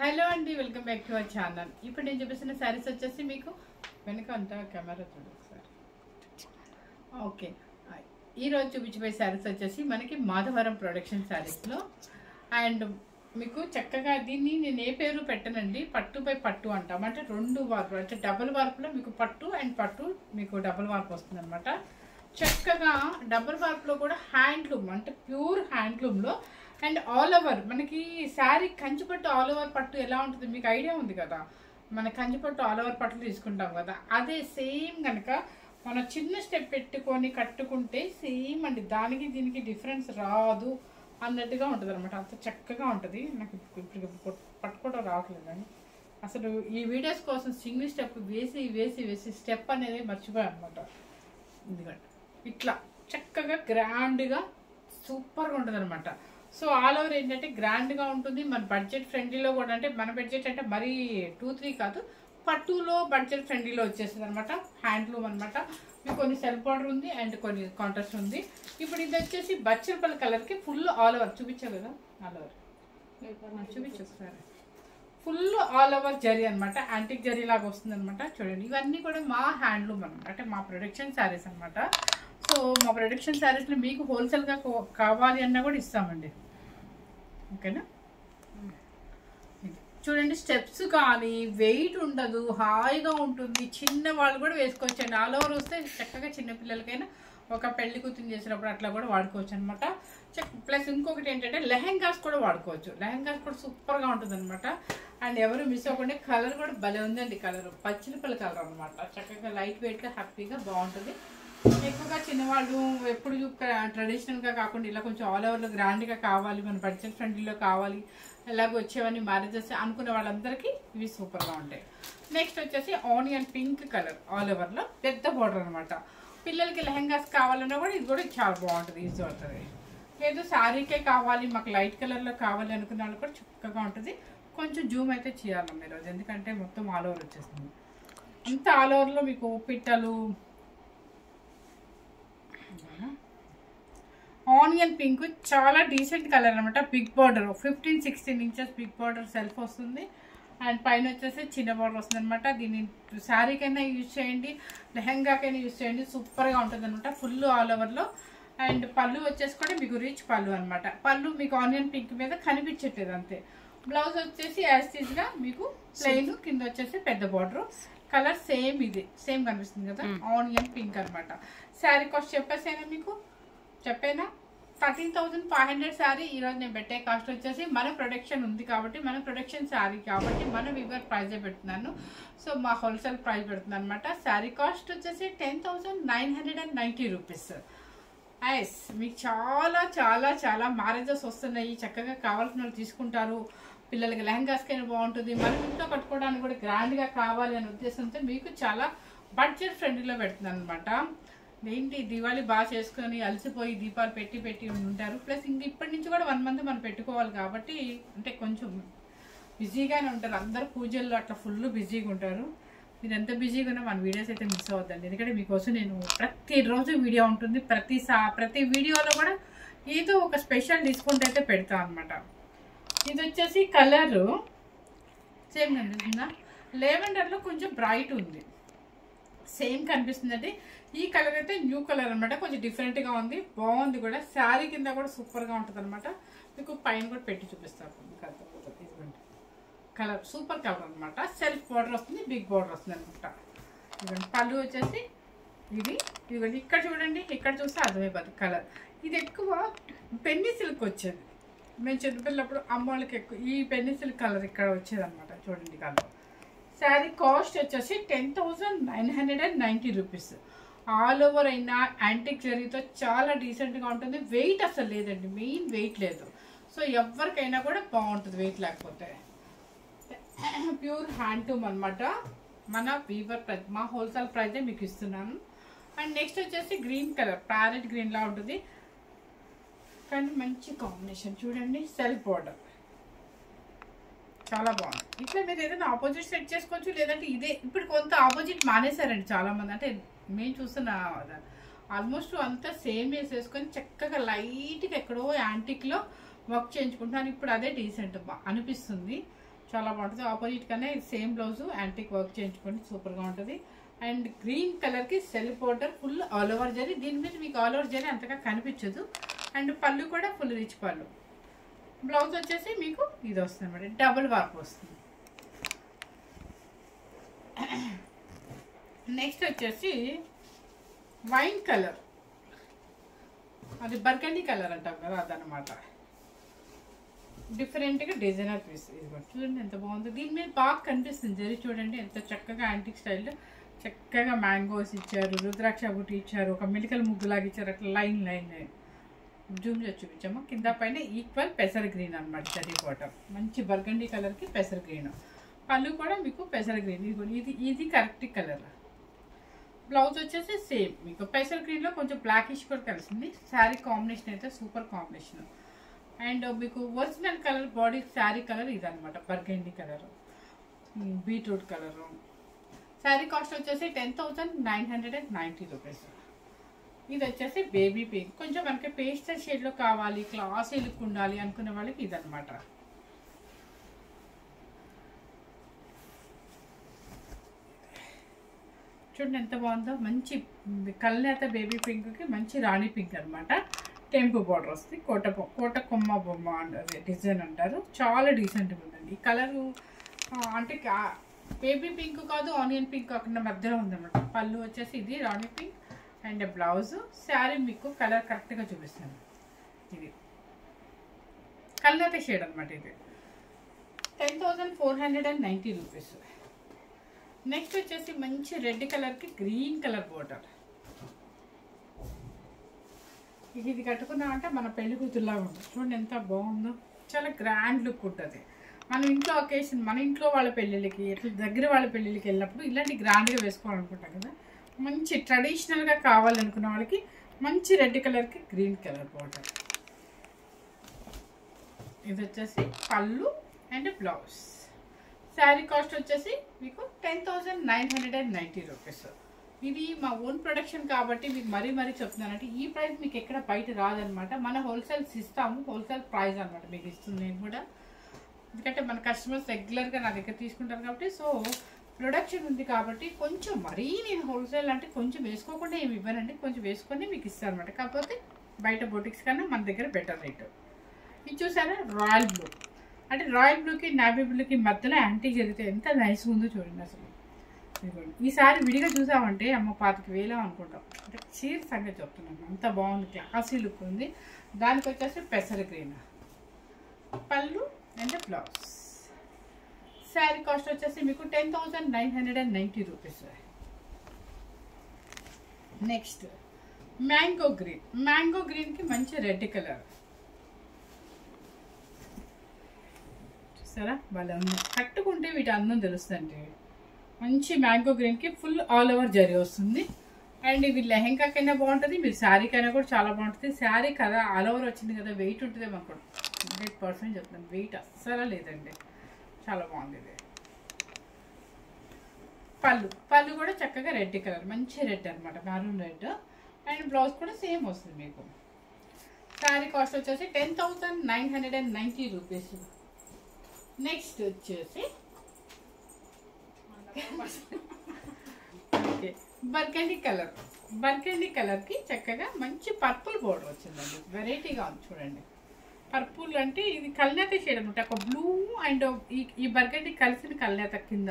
Hello అండి, welcome back to our channel. ఇప్పుడు నేను చూపిస్తున్న శారీస్ వచ్చేసి మీకు వెనక అంతా కెమెరా చూడండి ఒకసారి. ఓకే, ఈరోజు చూపించబోయే శారీస్ వచ్చేసి మనకి మాధవరం ప్రొడక్షన్ శారీస్లో. అండ్ మీకు చక్కగా దీన్ని నేను ఏ పేరు పెట్టనండి, పట్టు బై పట్టు అంటాం. అంటే రెండు వార్పు, అంటే డబుల్ వార్పులో మీకు పట్టు అండ్ పట్టు మీకు డబుల్ వార్పు వస్తుంది అనమాట. చక్కగా డబుల్ వార్పులో కూడా హ్యాండ్లూమ్, అంటే ప్యూర్ హ్యాండ్లూమ్లో అండ్ ఆల్ ఓవర్ మనకి శారీ కంచిపట్టు ఆల్ ఓవర్ పట్టు ఎలా ఉంటుంది మీకు ఐడియా ఉంది కదా. మన కంచిపట్టు ఆల్ ఓవర్ పట్టు తీసుకుంటాం కదా, అదే సేమ్ కనుక మనం చిన్న స్టెప్ పెట్టుకొని కట్టుకుంటే సేమ్ అండి, దానికి దీనికి డిఫరెన్స్ రాదు అన్నట్టుగా ఉంటుంది అనమాట. అంత చక్కగా ఉంటుంది. నాకు ఇప్పుడు పట్టుకోవడం రావట్లేదు కానీ అసలు ఈ వీడియోస్ కోసం సింగిల్ స్టెప్ వేసి వేసి వేసి స్టెప్ అనేది మర్చిపోయాను అనమాట. ఎందుకంటే ఇట్లా చక్కగా గ్రాండ్గా సూపర్గా ఉంటుంది అనమాట. సో ఆల్ ఓవర్ ఏంటంటే గ్రాండ్గా ఉంటుంది. మన బడ్జెట్ ఫ్రెండ్లీలో కూడా, అంటే మన బడ్జెట్ అంటే మరీ 2-3 కాదు, పట్టులో బడ్జెట్ ఫ్రెండ్లీలో వచ్చేస్తుంది అనమాట. హ్యాండ్లూమ్ అనమాట. మీకు కొన్ని సెల్ఫ్ బార్డర్ ఉంది అండ్ కొన్ని కాంట్రాస్ట్ ఉంది. ఇప్పుడు ఇది వచ్చేసి బచ్చలపల్లి కలర్కి ఫుల్ ఆల్ ఓవర్ చూపించావు కదా, ఆల్ ఓవర్ చూపించు sir. Full all over zari అనమాట, యాంటిక్ జరీ లాగా వస్తుంది అనమాట. చూడండి, ఇవన్నీ కూడా మా హ్యాండ్లూమ్ అనమాట, అంటే మా ప్రొడక్షన్ శారీస్ అనమాట. సో మా ప్రొడక్షన్ శారీస్లో మీకు హోల్సేల్గా కావాలి అన్నా కూడా ఇస్తామండి, ఓకేనా. చూడండి, స్టెప్స్ కానీ వెయిట్ ఉండదు, హాయిగా ఉంటుంది. చిన్న వాళ్ళు కూడా వేసుకోవచ్చండి. ఆల్ ఓవర్ వస్తే చక్కగా చిన్నపిల్లలకైనా ఒక పెళ్లి కూతురు చేసినప్పుడు అట్లా కూడా వాడుకోవచ్చు అనమాట. ప్లస్ ఇంకొకటి ఏంటంటే లెహెంగాస్ కూడా వాడుకోవచ్చు. లెహెంగాస్ కూడా సూపర్గా ఉంటుంది అనమాట. అండ్ ఎవరు మిస్ అవ్వకుండా కలర్ కూడా భలే ఉందండి. కలర్ పచ్చిలిపల్లి కలర్ అనమాట. చక్కగా లైట్ వెయిట్గా హ్యాపీగా బాగుంటుంది. ఎక్కువగా చిన్నవాళ్ళు ఎప్పుడు ట్రెడిషనల్గా కాకుండా ఇలా కొంచెం ఆల్ ఓవర్లో గ్రాండ్గా కావాలి, మన బడ్జెట్ ఫ్రెండ్లీలో కావాలి, ఎలాగో వచ్చేవన్నీ మ్యారేజెస్ అనుకునే వాళ్ళందరికీ ఇవి సూపర్గా ఉంటాయి. నెక్స్ట్ వచ్చేసి ఆనియన్ పింక్ కలర్ ఆల్ ఓవర్లో పెద్ద బార్డర్ అనమాట. పిల్లలకి లెహెంగాస్ కావాలన్నా కూడా ఇది కూడా చాలా బాగుంటుంది, ఈజీ అవుతుంది. లేదు శారీకే కావాలి, మాకు లైట్ కలర్లో కావాలి అనుకున్న వాళ్ళు కూడా చక్కగా ఉంటుంది. కొంచెం జూమ్ అయితే చేయాలమ్మా ఈరోజు, ఎందుకంటే మొత్తం ఆల్ ఓవర్ వచ్చేస్తుంది. అంత ఆల్ ఓవర్లో మీకు పిట్టలు, ఆనియన్ పింక్ చాలా డీసెంట్ కలర్ అనమాట. Big border 15-16 inches big border self వస్తుంది. అండ్ పైన వచ్చేసి చిన్న బార్డర్ వస్తుంది అనమాట. దీన్ని శారీకైనా యూజ్ చేయండి, లెహెంగాకైనా యూజ్ చేయండి, సూపర్గా ఉంటుంది అనమాట. ఫుల్ ఆల్ ఓవర్లో. అండ్ పళ్ళు వచ్చేసి కూడా మీకు రిచ్ పళ్ళు అనమాట. పళ్ళు మీకు ఆనియన్ పింక్ మీద కనిపించట్లేదు అంతే. బ్లౌజ్ వచ్చేసి యాస్టీజ్గా మీకు ప్లెయిన్, కింద వచ్చేసి పెద్ద బార్డర్. కలర్ సేమ్, ఇది సేమ్ కనిపిస్తుంది కదా, ఆనియన్ పింక్ అనమాట. శారీ కాస్ట్ చెప్పేసైనా మీకు చెప్పేనా, 13,500 శారీ. ఈరోజు నేను పెట్టే కాస్ట్ వచ్చేసి మన ప్రొడక్షన్ ఉంది కాబట్టి, మన ప్రొడక్షన్ శారీ కాబట్టి మన వివర్ ప్రైజే పెడుతున్నాను. సో మా హోల్సేల్ ప్రైస్ పెడుతున్నాను అనమాట. శారీ కాస్ట్ వచ్చేసి 10,990 రూపీస్. ఐస్ మీకు చాలా చాలా చాలా మ్యారేజెస్ వస్తున్నాయి, చక్కగా కావాల్సిన వాళ్ళు తీసుకుంటారు. పిల్లలకి లెహంగాస్కైనా బాగుంటుంది, మనం ఇంట్లో కట్టుకోవడానికి కూడా గ్రాండ్గా కావాలి అనే ఉద్దేశంతో మీకు చాలా బడ్జెట్ ఫ్రెండ్లీలో పెడుతున్నాను అనమాట. ఏంటి దివాళీ బాగా చేసుకొని అలసిపోయి దీపాలు పెట్టి పెట్టి ఉంటారు. ప్లస్ ఇంక ఇప్పటి నుంచి కూడా 1 మంత్ మనం పెట్టుకోవాలి కాబట్టి, అంటే కొంచెం బిజీగానే ఉంటారు అందరు, పూజల్లో అట్లా ఫుల్ బిజీగా ఉంటారు. మీరు ఎంత బిజీగా ఉన్నా మన వీడియోస్ అయితే మిస్ అవ్వద్దండి, ఎందుకంటే మీకోసం నేను ప్రతిరోజు వీడియో ఉంటుంది. ప్రతి వీడియోలో కూడా ఏదో ఒక స్పెషల్ డిస్కౌంట్ అయితే పెడతాను అనమాట. ఇది వచ్చేసి కలరు సేమ్ కనిపిస్తుందా, లెవెండర్లో కొంచెం బ్రైట్ ఉంది, సేమ్ కనిపిస్తుందండి. ఈ కలర్ అయితే న్యూ కలర్ అనమాట, కొంచెం డిఫరెంట్గా ఉంది, బాగుంది కూడా. శారీ కింద కూడా సూపర్గా ఉంటుంది అనమాట. మీకు పైన కూడా పెట్టి చూపిస్తాను, ఇదిగోండి కలర్ సూపర్ కలర్ అనమాట. సెల్ఫ్ బార్డర్ వస్తుంది, బిగ్ బార్డర్ వస్తుంది అనమాట. ఇదిగోండి పళ్ళు వచ్చేసి ఇదిగోండి ఇక్కడ చూడండి, ఇక్కడ చూస్తే అర్థమైపోతుంది కలర్. ఇది ఎక్కువ పెన్నీ సిల్క్ వచ్చేది, మేము చిన్నపిల్లప్పుడు అమ్మ వాళ్ళకి ఎక్కువ ఈ పెన్నీ సిల్క్ కలర్ ఇక్కడ వచ్చేది అనమాట. చూడండి కలర్. శారీ కాస్ట్ వచ్చేసి 10,990 రూపీస్. ఆల్ ఓవర్ అయినా యాంటిక్ జరీతో చాలా డీసెంట్గా ఉంటుంది. వెయిట్ అసలు లేదండి, మెయిన్ వెయిట్ లేదు. సో ఎవరికైనా కూడా బాగుంటుంది వెయిట్ లేకపోతే. ప్యూర్ హ్యాండ్లూమ్ అనమాట. మన వీవర్ ప్రైస్, మా హోల్సేల్ ప్రైజే మీకు ఇస్తున్నాను. అండ్ నెక్స్ట్ వచ్చేసి గ్రీన్ కలర్, ప్యారెట్ గ్రీన్లా ఉంటుంది కానీ మంచి కాంబినేషన్. చూడండి సెల్ఫ్ బార్డర్ చాలా బాగుంది. ఇట్లా మీరు ఏదైనా ఆపోజిట్ సెట్ చేసుకోవచ్చు, లేదంటే ఇదే. ఇప్పుడు కొంత ఆపోజిట్ మానేశారండి చాలామంది, అంటే మేము చూస్తున్న ఆల్మోస్ట్ అంతా సేమ్ వేసేసుకొని చక్కగా లైట్గా ఎక్కడో యాంటిక్లో వర్క్ చేయించుకుంటాను. ఇప్పుడు అదే డీసెంట్ అనిపిస్తుంది. చాలా బాగుంటుంది. ఆపోజిట్ కన్నా సేమ్ బ్లౌజ్ యాంటిక్ వర్క్ చేయించుకోండి, సూపర్గా ఉంటుంది. అండ్ గ్రీన్ కలర్కి self border full all over zari. దీని మీద మీకు ఆల్ ఓవర్ జరీ అంతగా కనిపించదు. అండ్ పళ్ళు కూడా ఫుల్ రిచ్ పళ్ళు. బ్లౌజ్ వచ్చేసి మీకు ఇది వస్తుంది అన్నమాట, డబుల్ వర్క్ వస్తుంది. నెక్స్ట్ వచ్చేసి వైన్ కలర్, అది బర్గండీ కలర్ అంటాం కదా, అదనమాట. డిఫరెంట్గా డిజైనర్ పీస్. ఇది చూడండి ఎంత బాగుంది. దీని మీద బాగా కనిపిస్తుంది జరీ. చూడండి ఎంత చక్కగా యాంటిక్ స్టైల్లో చక్కగా మ్యాంగోస్ ఇచ్చారు, రుద్రాక్ష బుట్టి ఇచ్చారు, ఒక మెడికల్ ముగ్గులాగా ఇచ్చారు. అట్లా లైన్ లైన్ జూమ్ చేసి చూపించాము. కింద పైన ఈక్వల్ పెసర్ గ్రీన్ అనమాట జరీ బాటమ్. మంచి బర్గండీ కలర్కి పెసర్ గ్రీన్. పళ్ళు కూడా మీకు పెసర్ గ్రీన్. ఇది కరెక్ట్ కలర్. బ్లౌజ్ వచ్చేసి సేమ్ మీకు పెసర్ గ్రీన్లో కొంచెం బ్లాకిష్ కూడా కలిసింది. శారీ కాంబినేషన్ అయితే సూపర్ కాంబినేషన్. అండ్ మీకు original colour body sari colour ఇదనమాట, burgundy colour, beetroot colour. Sari cost వచ్చేసి 10,990 రూపీస్. ఇది వచ్చేసి బేబీ పింక్. కొంచెం మనకి పేస్టల్ షేడ్లో కావాలి, క్లాసీ లుక్ ఉండాలి అనుకునే వాళ్ళకి ఇదనమాట. చూడండి ఎంత బాగుందో. మంచి కల్నేత బేబీ పింక్కి మంచి రాణి పింక్ అనమాట. టెంపు బార్డర్ వస్తుంది. కోట కొమ్మ బొమ్మ అదే డిజైన్ అంటారు. చాలా డీసెంట్గా ఉందండి. ఈ కలరు అంటే బేబీ పింక్ కాదు, ఆనియన్ పింక్ కాకుండా మధ్యలో ఉందన్నమాట. పళ్ళు వచ్చేసి ఇది rani pink. And blouse. Sari మీకు కలర్ కరెక్ట్గా చూపిస్తాను. ఇది కల్నేత షేడ్ అనమాట. ఇది 10,490 రూపీస్. నెక్స్ట్ వచ్చేసి మంచి రెడ్ కలర్కి గ్రీన్ కలర్ బోర్డర్. ఇది కట్టుకున్నామంటే మన పెళ్లి కూతురులా ఉంటుంది. చూడండి ఎంత బాగుందో. చాలా గ్రాండ్ లుక్ ఉంటుంది. మనం ఇంట్లో ఒకేషన్, మన ఇంట్లో వాళ్ళ పెళ్ళిళ్ళకి, ఎట్లా దగ్గర వాళ్ళ పెళ్ళిళ్ళకి వెళ్ళినప్పుడు ఇలాంటి గ్రాండ్గా వేసుకోవాలనుకుంటాం కదా. మంచి ట్రెడిషనల్గా కావాలనుకున్న వాళ్ళకి మంచి రెడ్ కలర్కి గ్రీన్ కలర్ బోర్డర్. ఇది వచ్చేసి పళ్ళు అండ్ బ్లౌజ్. శారీ కాస్ట్ వచ్చేసి మీకు 10,990 రూపీస్. ఇది మా ఓన్ ప్రొడక్షన్ కాబట్టి మీకు మరీ చెప్తున్నానంటే ఈ ప్రైస్ మీకు ఎక్కడ బయట రాదనమాట. మన హోల్సేల్స్ ఇస్తాము, హోల్సేల్ ప్రైస్ అనమాట మీకు ఇస్తుంది నేను కూడా. ఎందుకంటే మన కస్టమర్స్ రెగ్యులర్గా నా దగ్గర తీసుకుంటారు కాబట్టి. సో ప్రొడక్షన్ ఉంది కాబట్టి కొంచెం మరీ నేను హోల్సేల్ అంటే కొంచెం వేసుకోకుండా ఏమి ఇవ్వనండి, కొంచెం వేసుకొని మీకు ఇస్తాను అనమాట. కాకపోతే బయట బొటిక్స్ కన్నా మన దగ్గర బెటర్ రేట్. ఇది చూసారా రాయల్ బ్లూ, అంటే రాయల్ బ్లూకి నావీ బ్లూకి మధ్యలో యాంటిక్ జరిగితే ఎంత నైస్గా ఉందో చూడండి అసలు. ఈసారి విడిగా చూసామంటే అమ్మ 25,000 అనుకుంటాం. అంటే చీర సంగతి చెప్తున్నాను, అంత బాగుంది, క్లాసీ లుక్ ఉంది. దానికి వచ్చేసి పెసర గ్రీన్ పళ్ళు అండ్ బ్లౌజ్. శారీ కాస్ట్ వచ్చేసి మీకు 10,990 rupees. Next mango green. Mango గ్రీన్కి మంచి రెడ్ కలర్ చూసారా, వాళ్ళ కట్టుకుంటే వీటి అందం తెలుస్తుంది. మంచి మ్యాంగో గ్రీన్కి ఫుల్ ఆల్ ఓవర్ జరీ వస్తుంది. అండ్ ఇవి లెహెంగాకైనా బాగుంటుంది, మీరు శారీకైనా కూడా చాలా బాగుంటుంది. శారీ కదా ఆల్ ఓవర్ వచ్చింది కదా, వెయిట్ ఉంటుంది మాకు 100% చెప్తాను. వెయిట్ అస్సలు లేదండి, చాలా బాగుంది. ఇది పళ్ళు కూడా చక్కగా రెడ్ కలర్, మంచి రెడ్ అనమాట, మెరూన్ రెడ్. అండ్ బ్లౌజ్ కూడా సేమ్ వస్తుంది మీకు. శారీ కాస్ట్ వచ్చేసి 10,990 రూపీస్. నెక్స్ట్ వచ్చేసి ఓకే బర్గండీ కలర్. బర్గండీ కలర్కి చక్కగా మంచి పర్పుల్ బోర్డర్ వచ్చిందండి, వెరైటీగా ఉంది చూడండి. పర్పుల్ అంటే ఇది కల్నేత షేడ్ అనమాట. ఒక బ్లూ అండ్ ఈ బర్గండీ కలిసిన కల్నేత కింద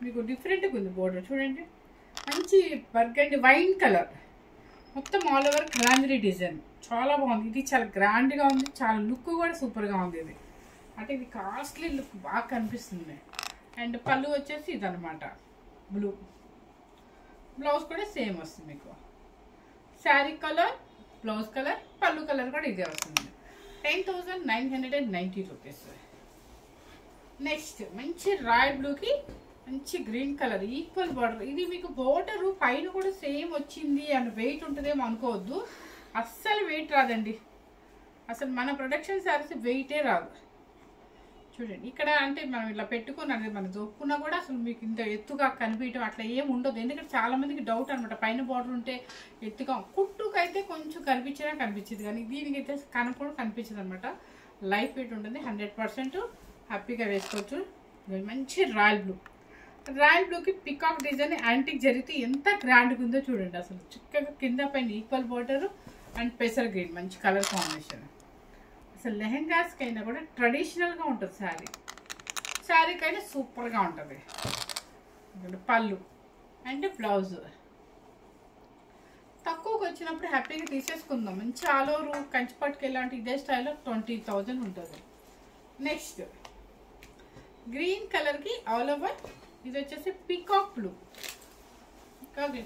మీకు డిఫరెంట్గా ఉంది బోర్డర్ చూడండి. మంచి బర్గండీ వైన్ కలర్, మొత్తం ఆల్ ఓవర్ కలాంజరీ డిజైన్, చాలా బాగుంది. ఇది చాలా గ్రాండ్గా ఉంది, చాలా లుక్ కూడా సూపర్గా ఉంది. ఇది అంటే ఇది కాస్ట్లీ లుక్ బాగా కనిపిస్తుంది. అండ్ పళ్ళు వచ్చేసి ఇదనమాట బ్లూ. బ్లౌజ్ కూడా సేమ్ వస్తుంది మీకు. శారీ కలర్, బ్లౌజ్ కలర్, పళ్ళు కలర్ కూడా ఇదే వస్తుంది. 10,990 రూపీస్. నెక్స్ట్ మంచి రాయల్ బ్లూకి మంచి గ్రీన్ కలర్ ఈక్వల్ బార్డర్. ఇది మీకు బోర్డరు పైన కూడా సేమ్ వచ్చింది అని వెయిట్ ఉంటుందేమో అనుకోవద్దు, అస్సలు వెయిట్ రాదండి. అసలు మన ప్రొడక్షన్ శారీస్ వెయిటే రాదు. చూడండి ఇక్కడ అంటే మనం ఇలా పెట్టుకుని అనేది మనం దొక్కున్నా కూడా అసలు మీకు ఇంత ఎత్తుగా కనిపించడం అట్లా ఏమి ఉండదు. ఎందుకంటే చాలా మందికి డౌట్ అనమాట, పైన బార్డర్ ఉంటే ఎత్తుగా, కుట్టుకైతే కొంచెం కనిపించినా కనిపించింది కానీ దీనికైతే కనపడం కనిపించదు అనమాట. లైట్ వెయిట్ ఉంటుంది 100%. హ్యాపీగా వేసుకోవచ్చు. మంచి రాయల్ బ్లూ, రాయల్ బ్లూకి పికాక్ డిజైన్ యాంటిక్ జరిగితే ఎంత గ్రాండ్గా ఉందో చూడండి. అసలు చక్కగా కింద పైన ఈక్వల్ బోర్డర్ అండ్ పెసర్ గ్రీన్ మంచి కలర్ కాంబినేషన్. అసలు లెహెంగాస్కైనా కూడా ట్రెడిషనల్గా ఉంటుంది శారీ, శారీకైనా సూపర్గా ఉంటుంది. పళ్ళు అండ్ బ్లౌజ్ తక్కువకి వచ్చినప్పుడు హ్యాపీగా తీసేసుకుందాం. మంచి ఆల్ ఓవర్ కంచిపట్టుకు ఇలాంటి ఇదే స్టైల్లో 20,000 ఉంటుంది. నెక్స్ట్ గ్రీన్ కలర్కి ఆల్ ఓవర్, ఇది వచ్చేసి పికాక్ బ్లూ,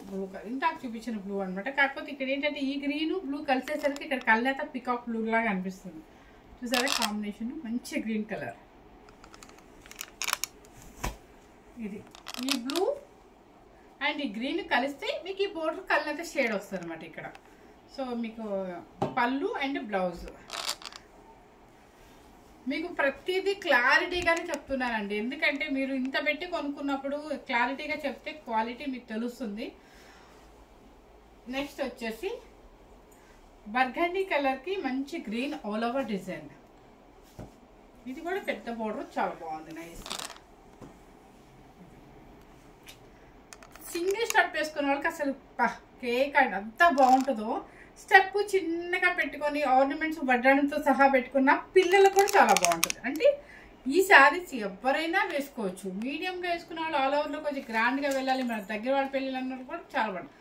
బ్లూ కలర్ ఇందాక చూపించిన బ్లూ అనమాట. కాకపోతే ఇక్కడ ఏంటంటే ఈ గ్రీను బ్లూ కలిసేసరికి ఇక్కడ కళ్ళైతే పికాక్ బ్లూ లాగా అనిపిస్తుంది. చూసారా కాంబినేషన్, మంచి గ్రీన్ కలర్. ఇది ఈ బ్లూ అండ్ ఈ గ్రీన్ కలిస్తే మీకు ఈ బోర్డర్ కళ్ళైతే షేడ్ వస్తుంది అనమాట ఇక్కడ. సో మీకు పళ్ళు అండ్ బ్లౌజ్, మీకు ప్రతిదీ క్లారిటీగానే చెప్తున్నానండి. ఎందుకంటే మీరు ఇంత పెట్టి కొనుక్కున్నప్పుడు క్లారిటీగా చెప్తే క్వాలిటీ మీకు తెలుస్తుంది. నెక్స్ట్ వచ్చేసి బర్గండీ కలర్కి మంచి గ్రీన్ ఆల్ ఓవర్ డిజైన్. ఇది కూడా పెద్ద బోర్డర్, చాలా బాగుంది, నైస్. సింగిల్ స్టెప్ వేసుకున్న వాళ్ళకి అసలు కేక్ అండ్ అంతా బాగుంటుందో. స్టెప్ చిన్నగా పెట్టుకొని ఆర్నమెంట్స్ వడ్డానంతో సహా పెట్టుకున్న పిల్లలకు కూడా చాలా బాగుంటుంది. అంటే ఈ శారీస్ ఎవరైనా వేసుకోవచ్చు. మీడియంగా వేసుకున్న వాళ్ళు ఆల్ ఓవర్లో కొంచెం గ్రాండ్గా వెళ్ళాలి, మన దగ్గర వాళ్ళ పెళ్ళిళ్ళు అన్నట్టు కూడా చాలా బాగుంటుంది.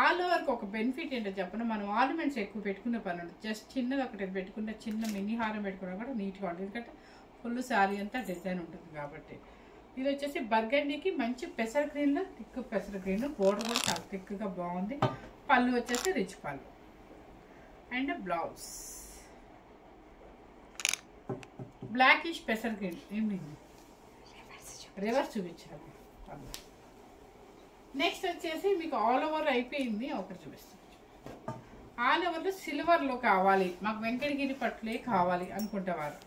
ఆల్ ఓవర్కి ఒక బెనిఫిట్ ఏంటో చెప్పండి, మనం ఆర్నమెంట్స్ ఎక్కువ పెట్టుకునే పని ఉంటుంది. జస్ట్ చిన్నది ఒకటి పెట్టుకుంటే, చిన్న మినీ హారం పెట్టుకున్నా కూడా నీట్గా ఉంటుంది. ఎందుకంటే ఫుల్ శారీ అంతా డిజైన్ ఉంటుంది కాబట్టి. ఇది వచ్చేసి బర్గండీకి మంచి పెసర్ గ్రీన్లో థిక్ పెసర్ గ్రీన్, బోర్డర్ కూడా చాలా థిక్గా బాగుంది. పళ్ళు వచ్చేసి రిచ్ పళ్ళు అండ్ బ్లౌజ్ బ్లాకిష్ పెసర్ గ్రీన్. ఏమి రివర్స్ చూపించాను. నెక్స్ట్ వచ్చేసి మీకు ఆల్ ఓవర్ అయిపోయింది, ఒకటి చూపిస్తాను. ఆల్ ఓవర్లో సిల్వర్లో కావాలి, మాకు వెంకటగిరి పట్టులే కావాలి అనుకుంటేవారు,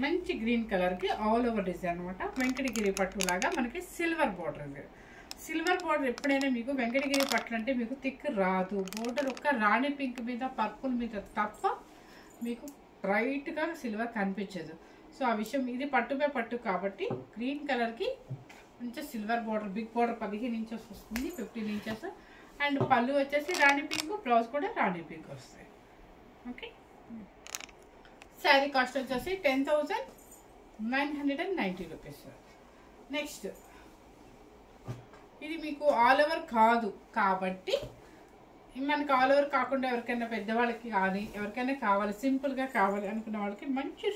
మంచి గ్రీన్ కలర్కి ఆల్ ఓవర్ డిజైన్ అనమాట. వెంకటగిరి పట్టు లాగా మనకి సిల్వర్ బోర్డర్. సిల్వర్ బోర్డర్ ఎప్పుడైనా మీకు వెంకటగిరి పట్టు అంటే మీకు థిక్ రాదు. బోర్డర్ ఒక్క రాణి పింక్ మీద పర్పుల్ మీద తప్ప మీకు బ్రైట్గా సిల్వర్ కనిపించదు. సో ఆ విషయం, ఇది పట్టుపై పట్టు కాబట్టి గ్రీన్ కలర్కి మంచి silver border, big border 15 inches వస్తుంది, 15 ఇంచెస్. అండ్ పళ్ళు వచ్చేసి రాణి పింక్, బ్లౌజ్ కూడా రాణి పింక్ వస్తాయి. ఓకే, శారీ కాస్ట్ వచ్చేసి 10,990 రూపీస్. నెక్స్ట్ ఇది మీకు ఆల్ ఓవర్ కాదు కాబట్టి, మనకు ఆల్ ఓవర్ కాకుండా ఎవరికైనా పెద్దవాళ్ళకి కానీ ఎవరికైనా కావాలి, సింపుల్గా కావాలి అనుకున్న వాళ్ళకి మంచి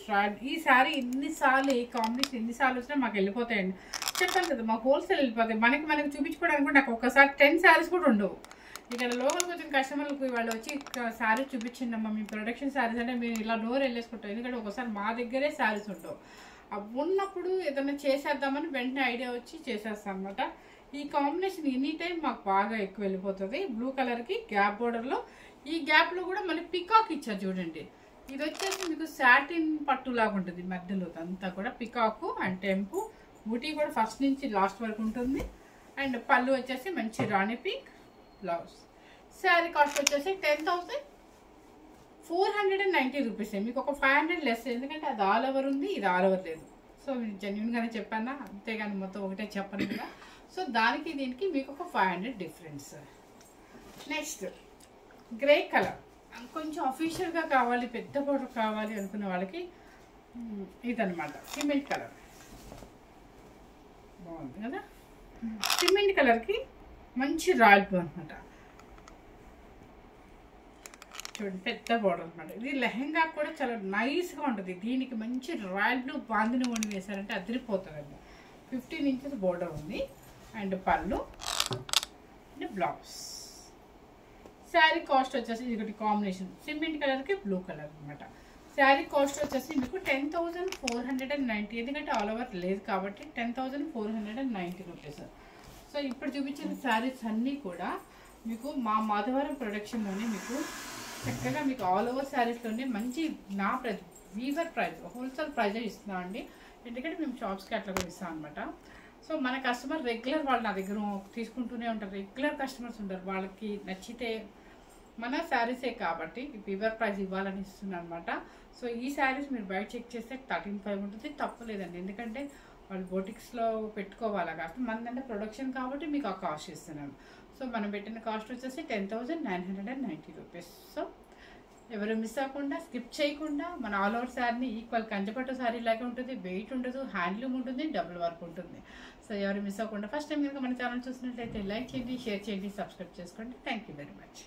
ఈ శారీ ఎన్నిసార్లు ఈ కాంబినేషన్ ఎన్నిసార్లు వచ్చినా మాకు వెళ్ళిపోతాయండి. చెప్పాను కదా, మాకు హోల్సేల్ వెళ్ళిపోతాయి. మనకి చూపించుకోవడానికి నాకు ఒక్కసారి 10 శారీస్ కూడా ఉండవు. ఇక్కడ లోకల్కి వచ్చిన కస్టమర్లకు వాళ్ళు వచ్చి శారీ చూపించిందమ్మా మీ ప్రొడక్షన్ శారీస్ అంటే మేము ఇలా డోర్ వెళ్ళేసుకుంటాం. ఎందుకంటే ఒకసారి మా దగ్గరే శారీస్ ఉండవు. ఉన్నప్పుడు ఏదైనా చేసేద్దామని వెంటనే ఐడియా వచ్చి చేసేస్తాం అనమాట. ఈ కాంబినేషన్ ఎనీ టైం మాకు బాగా ఎక్కువ వెళ్ళిపోతుంది. బ్లూ కలర్కి గ్యాప్ బోర్డర్లో, ఈ గ్యాప్లో కూడా మళ్ళీ పికాక్ ఇచ్చారు చూడండి. ఇది వచ్చేసి మీకు సాటిన్ పట్టు లాగా ఉంటుంది మధ్యలో అంతా కూడా పికాకు అండ్ టెంపు. బూటీ కూడా ఫస్ట్ నుంచి లాస్ట్ వరకు ఉంటుంది. అండ్ పళ్ళు వచ్చేసి మంచి రాణి పింక్, బ్లౌజ్. శారీ కాస్ట్ వచ్చేసి 10,490 రూపీస్. మీకు ఒక 500 లెస్, ఎందుకంటే అది ఆల్ ఓవర్ ఉంది, ఇది ఆల్ ఓవర్ లేదు. సో నేను జెన్యున్గానే చెప్పానా, అంతేగాని మొత్తం ఒకటే చెప్పను కదా. సో దానికి దీనికి మీకు ఒక 500 డిఫరెన్స్. నెక్స్ట్ గ్రే కలర్, కొంచెం అఫీషియల్గా కావాలి, పెద్ద బోర్డర్ కావాలి అనుకున్న వాళ్ళకి ఇదనమాట. సిమెంట్ కలర్ బాగుంది కదా. సిమెంట్ కలర్కి మంచి రాయల్ బ్లూ అనమాట. చూడండి, పెద్ద బోర్డర్ అనమాట. ఇది లెహెంగా కూడా చాలా నైస్గా ఉంటుంది. దీనికి మంచి రాయల్ బ్లూ బాందిని వండి వేశారంటే అదిరిపోతుందండి. 15 ఇంచెస్ బోర్డర్ ఉంది. అండ్ పళ్ళు అండ్ బ్లౌజ్. శారీ కాస్ట్ వచ్చేసి ఇది కాంబినేషన్ సిమెంట్ కలర్కి బ్లూ కలర్ అనమాట. శారీ కాస్ట్ వచ్చేసి మీకు 10,490, ఎందుకంటే ఆల్ ఓవర్ లేదు కాబట్టి 10,490 రూపీస్. సో ఇప్పుడు చూపించిన శారీస్ అన్నీ కూడా మీకు మా మాధవరం ప్రొడక్షన్లోనే మీకు చక్కగా మీకు ఆల్ ఓవర్ శారీస్లోనే మంచి నా వీవర్ ప్రైస్, హోల్సేల్ ప్రైజే ఇస్తున్నాం అండి. ఎందుకంటే మేము షాప్స్కి అట్లా కూడా ఇస్తాం అనమాట. సో మన కస్టమర్ రెగ్యులర్ వాళ్ళు నా దగ్గర తీసుకుంటూనే ఉంటారు. రెగ్యులర్ కస్టమర్స్ ఉంటారు. వాళ్ళకి నచ్చితే మన శారీసే కాబట్టి ఫీవర్ ప్రైస్ ఇవ్వాలని ఇస్తున్నాను అనమాట. సో ఈ శారీస్ మీరు బయట చెక్ చేస్తే 13,500 ఉంటుంది, తప్పలేదండి. ఎందుకంటే వాళ్ళు బోటిక్స్లో పెట్టుకోవాలి కాబట్టి మనదంటే ప్రొడక్షన్ కాబట్టి మీకు ఆ కాస్ట్ ఇస్తున్నాను. సో మనం పెట్టిన కాస్ట్ వచ్చేసి 10,990 రూపీస్. సో ఎవరు మిస్ అవ్వకుండా స్కిప్ చేయకుండా మన ఆల్ ఓవర్ శారీని ఈక్వల్ కంచపట్టు శారీ లాగే ఉంటుంది, వెయిట్ ఉండదు, హ్యాండ్లూమ్ ఉంటుంది, డబుల్ వర్క్ ఉంటుంది. సో ఎవరు మిస్ అవ్వకుండా ఫస్ట్ టైం కనుక మన ఛానల్ చూసినట్లయితే లైక్ చేయండి, షేర్ చేయండి, సబ్స్క్రైబ్ చేసుకోండి. Thank you very much.